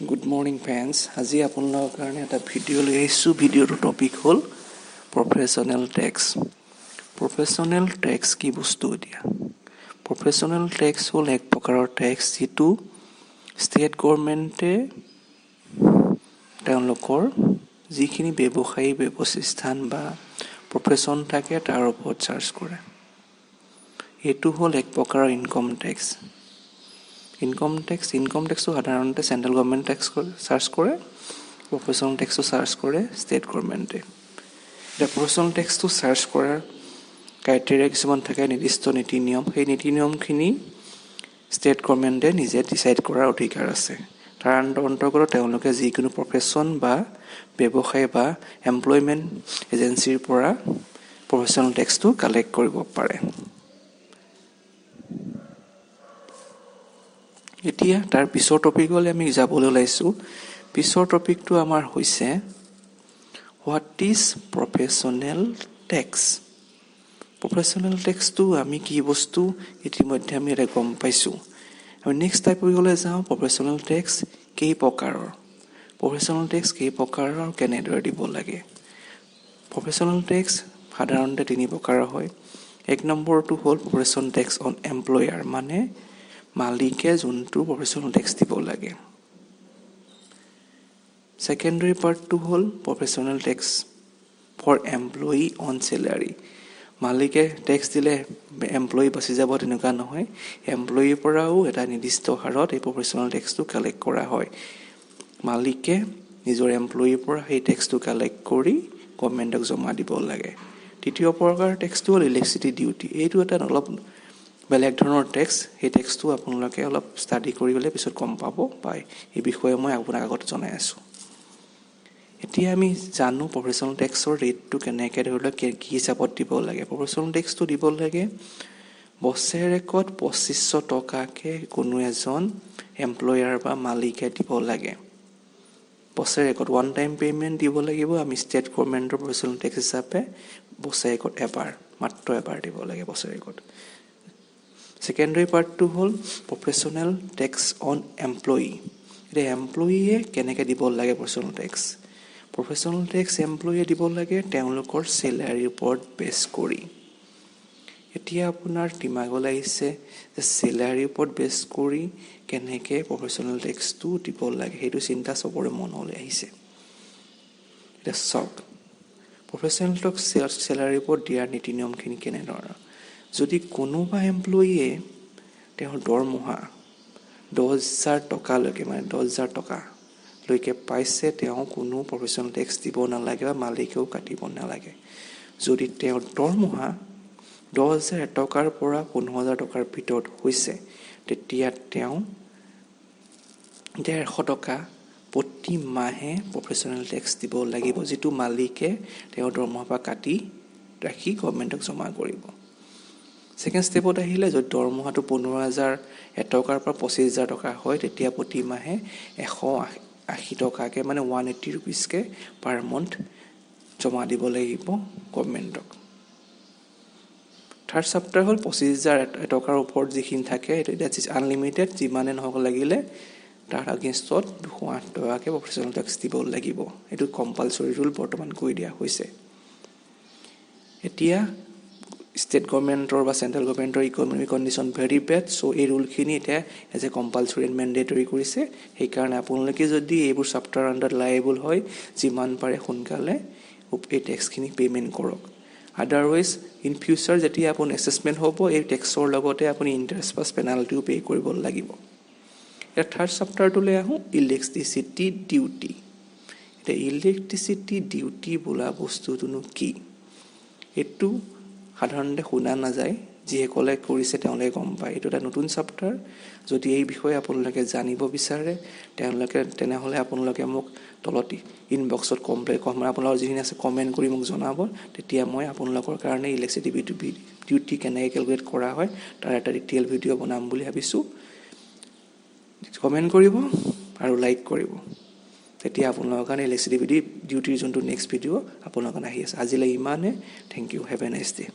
Good morning fans. আজি আপোনালোকৰ কাৰণে এটা ভিডিঅ' লৈ আহিছোঁ. ভিডিঅ'ৰ টপিক হ'ল প্ৰফেশ্যনেল টেক্স। প্ৰফেশ্যনেল টেক্স কি বস্তু এতিয়া? প্ৰফেশ্যনেল টেক্স হ'ল এক প্ৰকাৰৰ টেক্স যিটো ষ্টেট গভৰ্ণমেণ্টে তেওঁলোকৰ যিখিনি ব্যৱসায়ী প্ৰতিষ্ঠান বা প্ৰফেশ্যন থাকে তাৰ ওপৰত চাৰ্জ কৰে। এইটো হ'ল এক প্ৰকাৰৰ ইনকম টেক্স। ইনকম টেক্সটো সাধাৰণতে চেণ্ট্ৰেল গভৰ্ণমেণ্ট টেক্স চাৰ্জ কৰে, প্ৰফেশ্যনেল টেক্সটো চাৰ্জ কৰে ষ্টেট গভৰ্ণমেণ্টে। এতিয়া প্ৰফেশ্যনেল টেক্সটো চাৰ্জ কৰাৰ ক্ৰাইটেৰিয়া কিছুমান থাকে, নিৰ্দিষ্ট নীতি নিয়ম। সেই নীতি নিয়মখিনি ষ্টেট গভৰ্ণমেণ্টে নিজে ডিচাইড কৰাৰ অধিকাৰ আছে। তাৰ অন্তৰ্গত তেওঁলোকে যিকোনো প্ৰফেশ্যন বা ব্যৱসায় বা এমপ্লয়মেণ্ট এজেঞ্চিৰ পৰা প্ৰফেশ্যনেল টেক্সটো কালেক্ট কৰিব পাৰে। এতিয়া তাৰ পিছৰ টপিকলৈ আমি যাবলৈ ওলাইছোঁ। পিছৰ টপিকটো আমাৰ হৈছে what is professional tax. Professional টেক্সটো আমি কি বস্তু ইতিমধ্যে আমি এটা গম পাইছোঁ। আমি নেক্সট টপিকলৈ যাওঁ। প্ৰফেশ্যনেল টেক্স কেই প্ৰকাৰৰ? প্ৰফেশ্যনেল টেক্স কেই প্ৰকাৰৰ আৰু কেনেদৰে দিব লাগে? প্ৰফেশ্যনেল টেক্স সাধাৰণতে 3 প্ৰকাৰৰ হয়। 1 নম্বৰটো হ'ল প্ৰফেশ্যনেল টেক্স অন এমপ্লয়াৰ, মানে মালিকে যোনটো প্ৰফেশ্যনেল টেক্স দিব লাগে। ছেকেণ্ডাৰী পাৰ্টটো হ'ল professional tax for employee on salary. মালিকে টেক্স দিলে এমপ্লয়ী বাচি যাব তেনেকুৱা নহয়। এমপ্লয়ীৰ পৰাও এটা নিৰ্দিষ্ট হাৰত এই প্ৰফেশ্যনেল টেক্সটো কালেক্ট কৰা হয়। মালিকে নিজৰ এমপ্লয়ীৰ পৰা সেই টেক্সটো কালেক্ট কৰি গভৰ্ণমেণ্টক জমা দিব লাগে। তৃতীয় প্ৰকাৰৰ টেক্সটো হ'ল ইলেক্ট্ৰিচিটি ডিউটি। এইটো এটা অলপ বেলেগ ধৰণৰ টেক্স। সেই টেক্সটো আপোনালোকে অলপ ষ্টাডি কৰি গ'লে পিছত গম পাব পায়। এই বিষয়ে মই আপোনাক আগত জনাই আছোঁ। এতিয়া আমি জানো প্ৰফেশ্যনেল টেক্সৰ ৰেটটো কেনেকৈ ধৰি লওক কি হিচাপত দিব লাগে। প্ৰফেশ্যনেল টেক্সটো দিব লাগে বছৰেকত 2500 টকাকৈ কোনো এজন এমপ্লয়াৰ বা মালিকে দিব লাগে। বছৰেকত ওৱান টাইম পে'মেণ্ট দিব লাগিব। আমি ষ্টেট গভৰ্ণমেণ্টৰ প্ৰফেশ্যনেল টেক্স হিচাপে বছৰেকত মাত্ৰ এবাৰ দিব লাগে বছৰেকত। ছেকেণ্ডাৰী পাৰ্টটো হ'ল প্ৰফেশ্যনেল টেক্স অন এমপ্লয়ী। এতিয়া এমপ্লয়ীয়ে কেনেকৈ দিব লাগে প্ৰফেশ্যনেল টেক্স? প্ৰফেশ্যনেল টেক্স এমপ্লয়ীয়ে দিব লাগে তেওঁলোকৰ চেলাৰীৰ ওপৰত বেছ কৰি। এতিয়া আপোনাৰ দিমাগলৈ আহিছে যে চেলাৰীৰ ওপৰত বেছ কৰি কেনেকৈ প্ৰফেশ্যনেল টেক্সটো দিব লাগে, সেইটো চিন্তা চবৰে মনলৈ আহিছে। এতিয়া চাওক, প্ৰফেশ্যনেল টেক্স চেলাৰীৰ ওপৰত দিয়াৰ নীতি নিয়মখিনি কেনেধৰণৰ। যদি কোনোবা এমপ্লয়ীয়ে তেওঁৰ দৰমহা 10,000 টকালৈকে, মানে 10,000 টকালৈকে পাইছে, তেওঁ কোনো প্ৰফেশ্যনেল টেক্স দিব নালাগে বা মালিকেও কাটিব নালাগে। যদি তেওঁৰ দৰমহা 10,000 টকাৰ পৰা 15,000 টকাৰ ভিতৰত হৈছে, তেতিয়া তেওঁ 150 টকা প্ৰতি মাহে প্ৰফেশ্যনেল টেক্স দিব লাগিব, যিটো মালিকে তেওঁৰ দৰমহাৰ পৰা কাটি ৰাখি গভৰ্ণমেণ্টক জমা কৰিব। ছেকেণ্ড ষ্টেপত আহিলে, যদি দৰমহাটো 15,000 টকাৰ পৰা 25,000 টকা হয়, তেতিয়া প্ৰতি মাহে 180 টকাকৈ, মানে 180 ৰুপিজকৈ পাৰ মান্থ জমা দিব লাগিব গভৰ্ণমেণ্টক। থাৰ্ড চেপ্টাৰ হ'ল 25,000 টকাৰ ওপৰত যিখিনি থাকে, সেইটো ডেট ইজ আনলিমিটেড, যিমানে নহওক লাগিলে তাৰ আগেইনষ্টত 208 টকাকৈ প্ৰফেশ্যনেল টেক্স দিব লাগিব। এইটো কম্পালচৰি ৰুল বৰ্তমান কৰি দিয়া হৈছে। এতিয়া ষ্টেট গভৰ্ণমেণ্টৰ বা চেণ্ট্ৰেল গভৰ্ণমেণ্টৰ economic condition very bad, so' এই ৰুলখিনি এতিয়া as a compulsory and mandatory কৰিছে। সেইকাৰণে আপোনালোকে যদি এইবোৰ চেপ্টাৰ আণ্ডাৰ লায়েবল হয়, যিমান পাৰে সোনকালে এই টেক্সখিনি পে'মেণ্ট কৰক। আদাৰৱাইজ ইন ফিউচাৰ যেতিয়া আপুনি এছেছমেণ্ট হ'ব, এই টেক্সৰ লগতে আপুনি ইণ্টাৰেষ্ট প্লাছ পেনাল্টিও পে' কৰিব লাগিব। এতিয়া থাৰ্ড চেপ্টাৰটোলৈ আহোঁ, ইলেক্ট্ৰিচিটি ডিউটি। এতিয়া ইলেক্ট্ৰিচিটি ডিউটি বোলা বস্তুটোনো কি? এইটো সাধাৰণতে শুনা নাযায়, যিসকলে কৰিছে তেওঁলোকে গম পায়। এইটো এটা নতুন চেপ্টাৰ। যদি এই বিষয়ে আপোনালোকে জানিব বিচাৰে তেনেহ'লে আপোনালোকে মোক তলত ইনবক্সত আপোনালোকৰ যিখিনি আছে কমেণ্ট কৰি মোক জনাব। তেতিয়া মই আপোনালোকৰ কাৰণে ইলেক্ট্ৰিচিটি ডিউটি কেনেকৈ কেলকুলেট কৰা হয় তাৰ এটা ডিটেইল ভিডিঅ' বনাম বুলি ভাবিছোঁ। কমেণ্ট কৰিব আৰু লাইক কৰিব। তেতিয়া আপোনালোকৰ কাৰণে ইলেক্ট্ৰিচিটি ডিউটিৰ যোনটো নেক্সট ভিডিঅ' আপোনালোকৰ কাৰণে আহি আছে। আজিলৈ ইমানে। Thank you. Have a nice day.